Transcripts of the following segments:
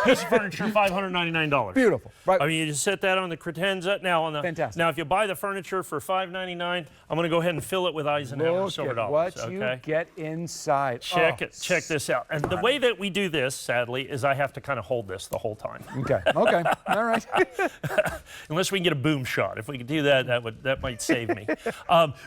Piece of furniture, $599. Beautiful. Right. I mean, you just set that on the credenza. Now, Fantastic. Now, if you buy the furniture for $599, I'm going to go ahead and fill it with Eisenhower Look silver at dollars. what Okay? you get inside. Check it. Check this out. And the way that we do this, sadly, is I have to kind of hold this the whole time. Okay. Okay. All right. Unless we can get a boom shot. If we could do that, that might save me.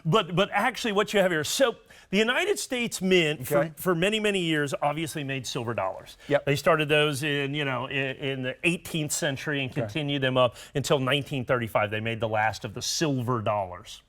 But actually, what you have here. So the United States Mint for many, many years obviously made silver dollars. Yep. They started those in the 18th century and continued them up until 1935. They made the last of the silver dollars.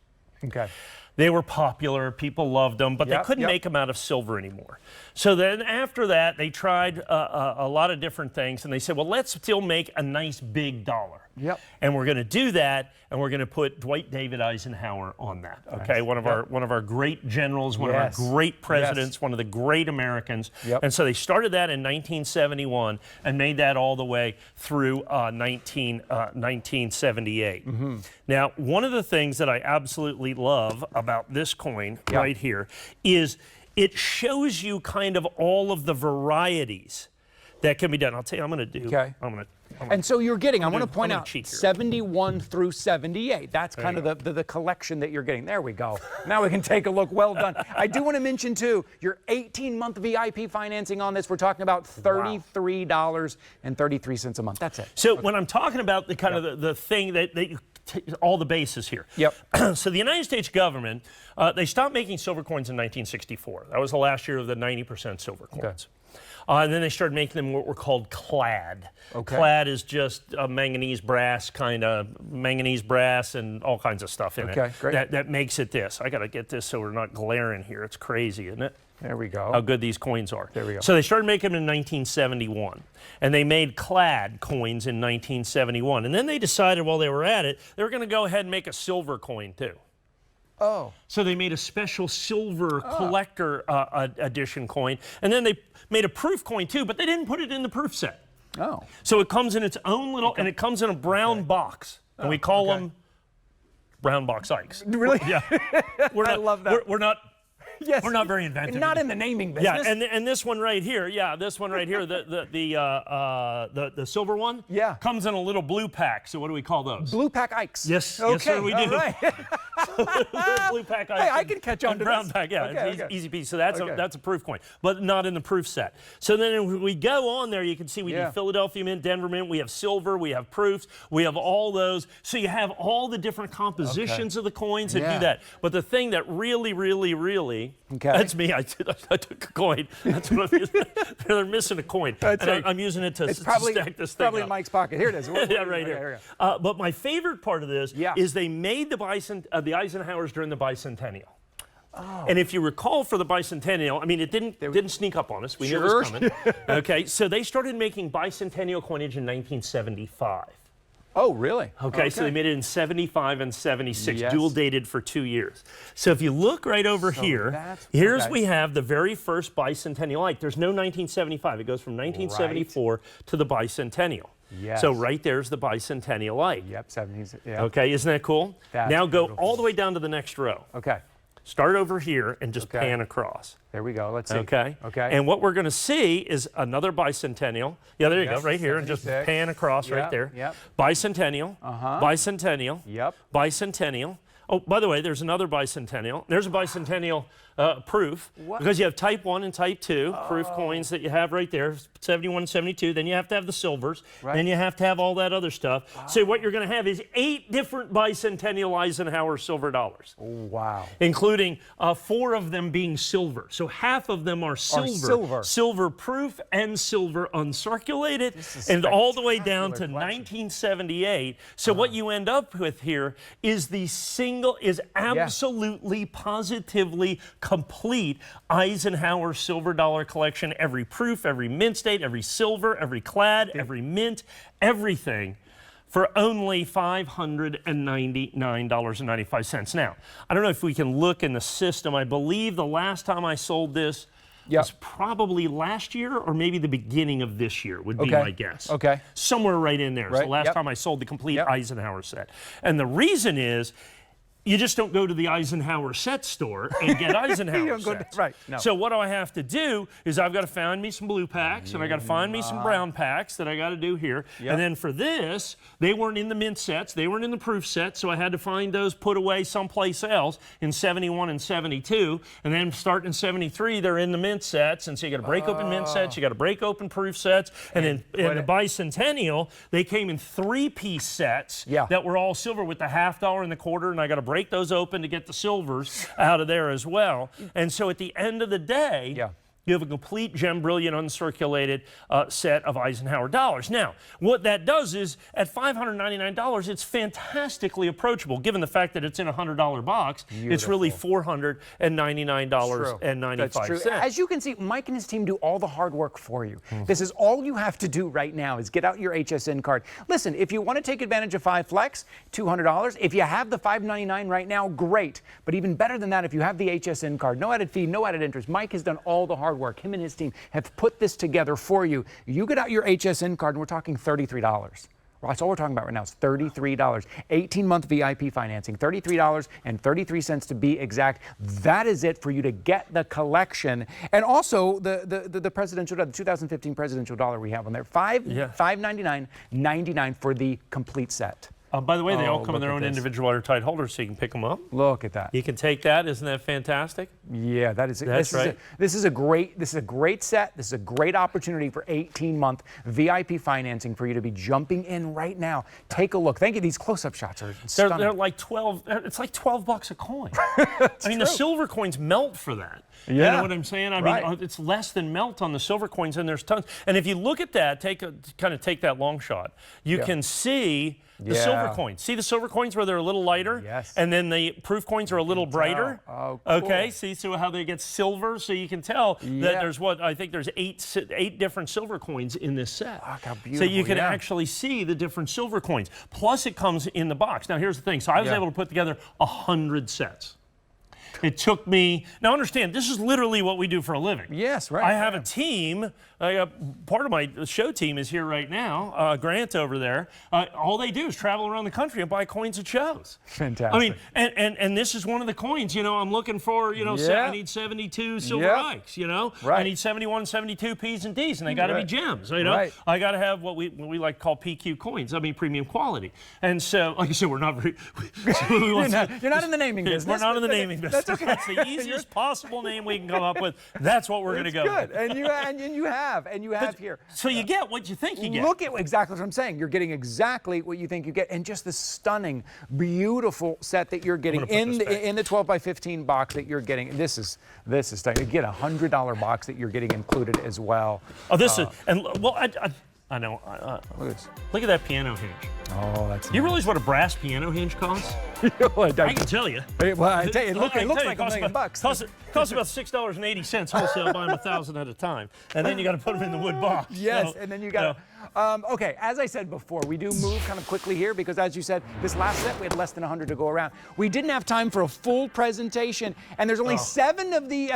Okay. They were popular, people loved them, but they couldn't make them out of silver anymore. So then after that, they tried a lot of different things, and they said, well, let's still make a nice big dollar. Yep. And we're going to do that, and we're going to put Dwight David Eisenhower on that. Okay, one of our great generals, one of our great presidents, one of the great Americans. Yep. And so they started that in 1971 and made that all the way through 1978. Now, one of the things that I absolutely love about this coin right here is it shows you kind of all of the varieties that can be done. I'll tell you, I'm going to do. Okay. And so you're getting, I want to point out, 71 through 78. That's kind of the collection that you're getting. There we go. Now we can take a look. Well done. I do want to mention, too, your 18-month VIP financing on this. We're talking about $33.33 a month. That's it. So when I'm talking about the kind of the thing that you all the bases here. Yep. So the United States government, they stopped making silver coins in 1964. That was the last year of the 90% silver coins. Okay. And then they started making them what were called Clad. Okay. Clad is just a manganese brass and all kinds of stuff in it. Okay, great. That makes it this. I got to get this so we're not glaring here. It's crazy, isn't it? There we go. How good these coins are. There we go. So they started making them in 1971, and they made Clad coins in 1971. And then they decided while they were at it, they were going to go ahead and make a silver coin too. Oh. So they made a special silver collector edition coin, and then they made a proof coin too, but they didn't put it in the proof set. Oh. So it comes in its own little, and it comes in a brown box, and we call them brown box Ikes. Really? Yeah. I love that. We're not. Yes. We're not very inventive. Not in the naming business. Yeah, and this one right here, this one right here, the silver one, comes in a little blue pack. So what do we call those? Blue pack Ikes. Yes, okay. yes, sir, we do. All right. Blue pack Ikes. Hey, I can catch on to brown this. pack, yeah, Okay, easy piece. So that's a proof coin, but not in the proof set. So then when we go on there, you can see we do Philadelphia Mint, Denver Mint. We have silver, we have proofs, we have all those. So you have all the different compositions of the coins that do that. But the thing that really, that's me. I took a coin. That's what I'm using. They're missing a coin. I'm using it to stack this thing probably up. in Mike's pocket. Here it is. Yeah, right here. But my favorite part of this is they made the Eisenhowers during the bicentennial. Oh. And if you recall, for the bicentennial, I mean, it didn't sneak up on us. We knew it was coming. Okay, so they started making bicentennial coinage in 1975. Oh, really? Okay, so they made it in 75 and 76, dual dated for 2 years. So if you look right over here, we have the very first bicentennial Ike. There's no 1975. It goes from 1974 to the bicentennial. Yes. So right there's the bicentennial Ike. Yep, 70s. Yeah. Okay, isn't that cool? That's now go beautiful. all the way down to the next row. Okay. Start over here and just pan across. There we go. Let's see. Okay. Okay. And what we're going to see is another bicentennial. Yeah, there you go, right here, and just pan across right there. Yep. Bicentennial. Bicentennial. Yep. Bicentennial. Oh, by the way, there's another bicentennial. There's a bicentennial proof because you have type 1 and type 2 proof coins that you have right there, 71 and 72. Then you have to have the silvers. Right. Then you have to have all that other stuff. Wow. So what you're going to have is 8 different bicentennial Eisenhower silver dollars. Oh, wow. Including 4 of them being silver. So half of them are silver. Silver proof and silver uncirculated. And all the way down to 1978. So what you end up with here is absolutely, positively complete Eisenhower silver dollar collection. Every proof, every mint state, every silver, every clad, every mint, everything for only $599.95. Now, I don't know if we can look in the system. I believe the last time I sold this was probably last year or maybe the beginning of this year would be my guess. Okay. Somewhere right in there. Right. So last time I sold the complete Eisenhower set. And the reason is, you just don't go to the Eisenhower set store and get Eisenhower sets. Right. No. So what do I have to do is I've got to find me some blue packs and I got to find me some brown packs that I got to do here. Yep. And then for this, they weren't in the mint sets, they weren't in the proof set, so I had to find those put away someplace else in 71 and 72. And then starting in 73, they're in the mint sets, and so you got to break open mint sets, you got to break open proof sets, and then in the bicentennial, they came in 3-piece sets that were all silver with the $50 and the quarter, and I got to break those open to get the silvers out of there as well. And so at the end of the day, you have a complete gem brilliant uncirculated set of Eisenhower dollars. Now, what that does is at $599, it's fantastically approachable. Given the fact that it's in a $100 box, it's really $499.95. That's true. As you can see, Mike and his team do all the hard work for you. This is all you have to do right now is get out your HSN card. Listen, if you want to take advantage of 5 Flex, $200. If you have the $599 right now, great. But even better than that, if you have the HSN card, no added fee, no added interest. Mike has done all the hard work. Him and his team have put this together for you. You get out your HSN card, and we're talking $33. That's all we're talking about right now. It's $33. 18-month VIP financing, $33.33 to be exact. That is it for you to get the collection. And also the presidential dollar, the 2015 presidential dollar we have on there. $599.99 for the complete set. By the way, they all come in their own individual airtight holders, so you can pick them up. Look at that. You can take that. Isn't that fantastic? Yeah, that's right. This is a great set. This is a great opportunity for 18-month VIP financing for you to be jumping in right now. Take a look. Thank you. These close-up shots are stunning. They're like 12. It's like $12 a coin. I mean, the silver coins melt for that. Yeah. You know what I'm saying? I mean, it's less than melt on the silver coins, and there's tons. And if you look at that, kind of take that long shot, you can see the silver coins. See the silver coins where they're a little lighter? Yes. And then the proof coins are a little brighter? Oh, cool. Okay, see so how they get silver? So you can tell that there's I think there's eight different silver coins in this set. Look how beautiful. So you can actually see the different silver coins. Plus it comes in the box. Now here's the thing. So I was able to put together 100 sets. It took me, now understand, this is literally what we do for a living. Yes, right. I have a team, part of my show team is here right now, Grant over there. All they do is travel around the country and buy coins at shows. Fantastic. I mean, and this is one of the coins, you know, I'm looking for, you know, I need 72 silver Ikes, you know. I need 71, 72 P's and D's, and they got to be gems, you know. I got to have what we like to call PQ coins, I mean premium quality. And so, like I said, we're not very... You're not in the naming business. We're not in the naming business. That's okay. That's the easiest possible name we can come up with. That's what we're going to go good. with. And you have here. So you get what you think you get. Look at exactly what I'm saying. You're getting exactly what you think you get, and just the stunning, beautiful set that you're getting in the 12 by 15 box that you're getting. This is stunning. You get a $100 box that you're getting included as well. Oh, this is I know. Look at that piano hinge. Oh, that's. You realize what a brass piano hinge costs? I can tell you. Well, I tell you, it looks like $1 million. Costs about $6.80 wholesale. Buy them 1,000 at a time, and then you got to put them in the wood box. Yes, and then you got to. Okay, as I said before, we do move kind of quickly here because, as you said, this last set we had less than 100 to go around. We didn't have time for a full presentation, and there's only 7 of the